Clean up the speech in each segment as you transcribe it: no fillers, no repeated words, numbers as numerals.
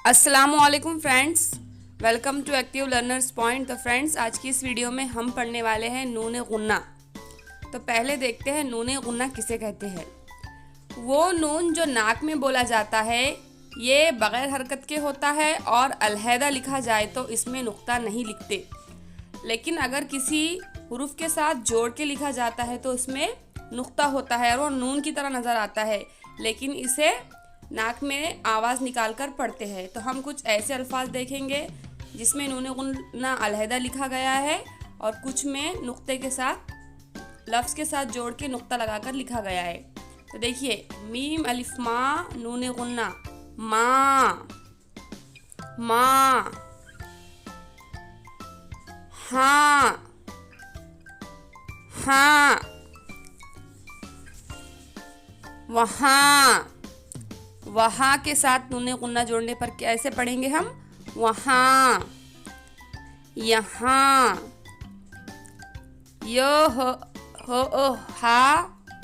अस्सलामुअलैकुम friends, welcome to active learners point. तो friends, आज की इस वीडियो में हम पढ़ने वाले हैं नून गुन्ना। तो पहले देखते हैं नून गुन्ना किसे कहते हैं। वो नून जो नाक में बोला जाता है, ये बगैर हरकत के होता है और अलहदा लिखा जाए तो इसमें नुक्ता नहीं लिखते। लेकिन अगर किसी हुरूफ के साथ जोड़ के लिखा जाता है तो इसमें नुक्ता होता है और वो नून की तरह नज़र आता है, लेकिन इसे नाक में आवाज़ निकाल कर पढ़ते हैं। तो हम कुछ ऐसे अल्फाज देखेंगे जिसमें नून गुन्ना अलहदा लिखा गया है और कुछ में नुक्ते के साथ, लफ्ज़ के साथ जोड़ के नुक्ता लगाकर लिखा गया है। तो देखिए, मीम अलिफ मा नून गुन्ना, माँ, माँ, हाँ, हाँ, वहाँ। वहाँ के साथ नून गुन्ना जोड़ने पर कैसे पढ़ेंगे हम? वहाँ, यहाँ। यो हो ओ हा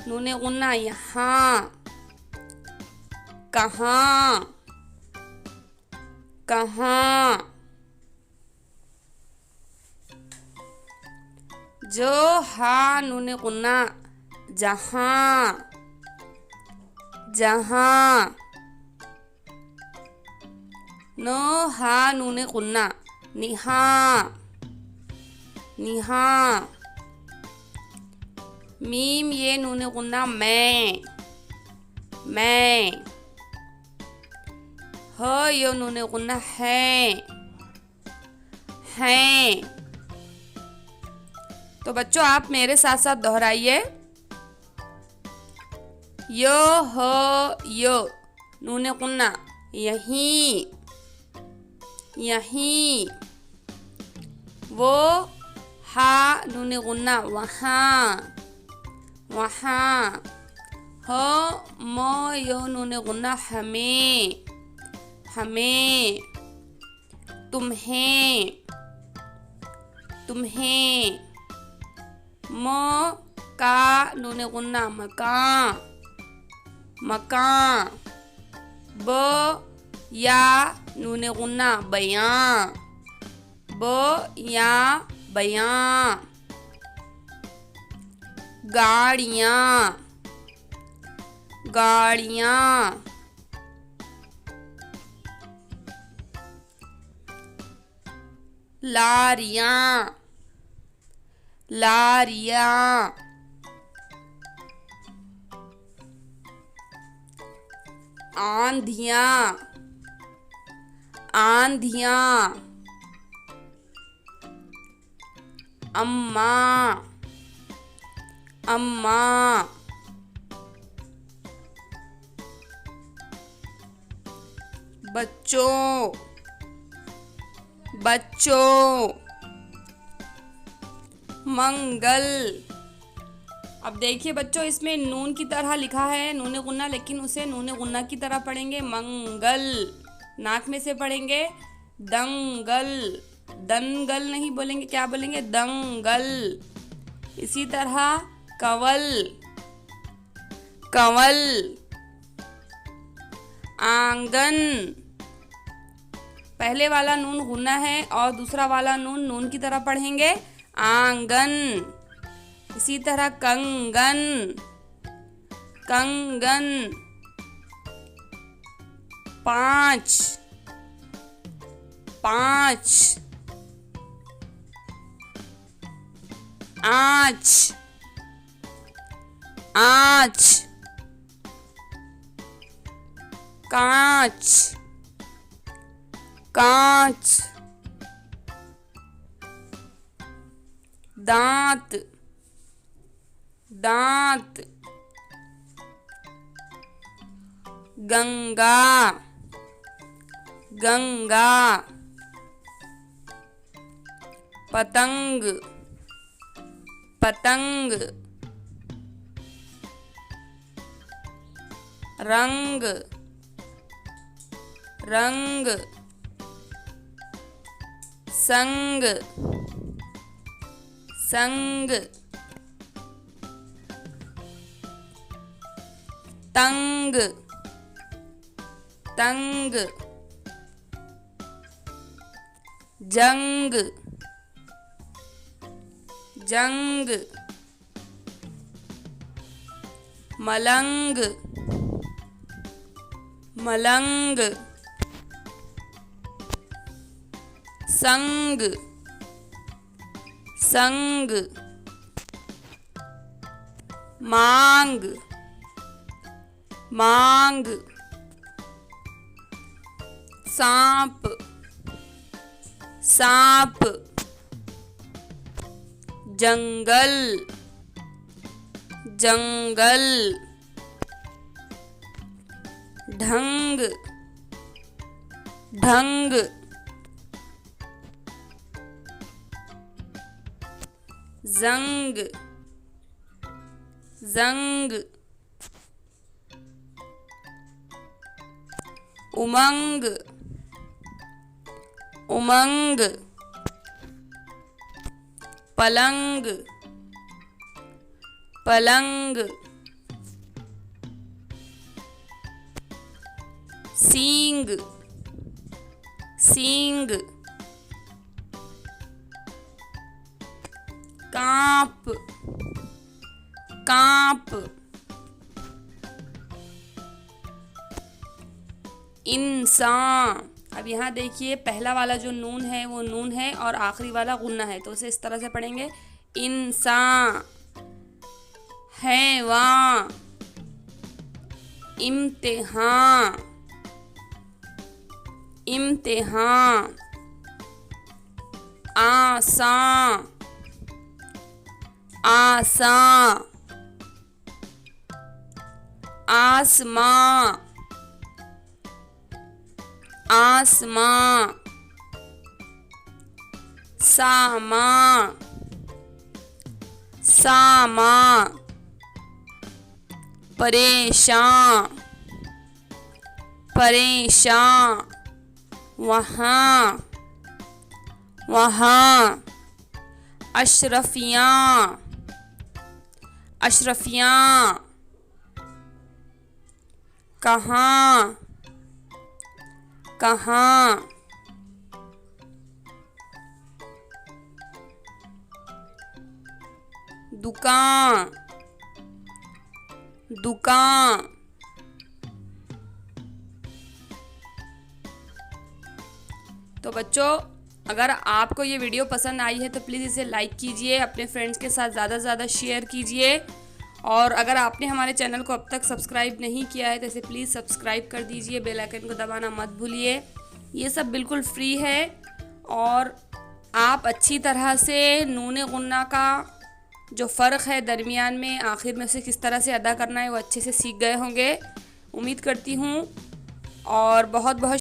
नून गुन्ना, यहाँ। कहाँ, कहाँ। जो हा नून गुन्ना, जहाँ, जहाँ। नो हा नून गुन्ना, निहाँ, निहाँ। मीम ये नून गुन्ना, मैं, मैं। ह यो नून गुन्ना, है, हैं। तो बच्चों, आप मेरे साथ साथ दोहराइए। यो हो यो नून गुन्ना, यहीं, यहीं। वो हा नून गुन्ना, वहाँ, वहाँ। हो मो यो नून गुन्ना, हमें, हमें। तुम्हें, तुम्हें। मो का नून गुन्ना, मकां, मकां। ब या नून गुन्ना, बयां, ब या बयां। गाड़ियाँ, गाड़ियाँ। लारियाँ, लारियाँ। आंधियाँ, आंधियाँ। अम्मा, अम्मा। बच्चों, बच्चों। मंगल। अब देखिए बच्चों, इसमें नून की तरह लिखा है नून गुन्ना, लेकिन उसे नून गुन्ना की तरह पढ़ेंगे। मंगल, नाक में से पढ़ेंगे। दंगल, दंगल नहीं बोलेंगे, क्या बोलेंगे? दंगल। इसी तरह कंवल, कंवल। आंगन, पहले वाला नून गुन्ना है और दूसरा वाला नून नून की तरह पढ़ेंगे। आंगन। इसी तरह कंगन, कंगन। पाँच, पाँच। आँच, आँच। कांच, कांच। दांत, दांत। गंगा, गंगा। पतंग, पतंग। रंग, रंग। संग, संग। तंग, तंग। जंग जंग, मलंग मलंग, संग संग, मांग मांग, सांप सांप, जंगल जंगल, ढंग ढंग, जंग जंग, उमंग उमंग, पलंग पलंग, सींग सींग, कांप कांप, इंसान। अब यहाँ देखिए, पहला वाला जो नून है वो नून है और आखिरी वाला गुन्ना है, तो उसे इस तरह से पढ़ेंगे, इंसान। हैवान, इम्तिहान इम्तिहान, आसान आसान, आसमां आसमां, सामान सामान, परेशान परेशान, वहाँ वहाँ, अशरफियाँ अशरफियाँ, कहाँ कहाँ, दुकान दुकान। तो बच्चों, अगर आपको ये वीडियो पसंद आई है तो प्लीज़ इसे लाइक कीजिए, अपने फ्रेंड्स के साथ ज़्यादा से ज़्यादा शेयर कीजिए, और अगर आपने हमारे चैनल को अब तक सब्सक्राइब नहीं किया है तो इसे प्लीज़ सब्सक्राइब कर दीजिए, बेल आइकन को दबाना मत भूलिए। ये सब बिल्कुल फ्री है और आप अच्छी तरह से नून गुन्ना का जो फ़र्क है दरमियान में, आखिर में उसे किस तरह से अदा करना है, वो अच्छे से सीख गए होंगे, उम्मीद करती हूँ। और बहुत बहुत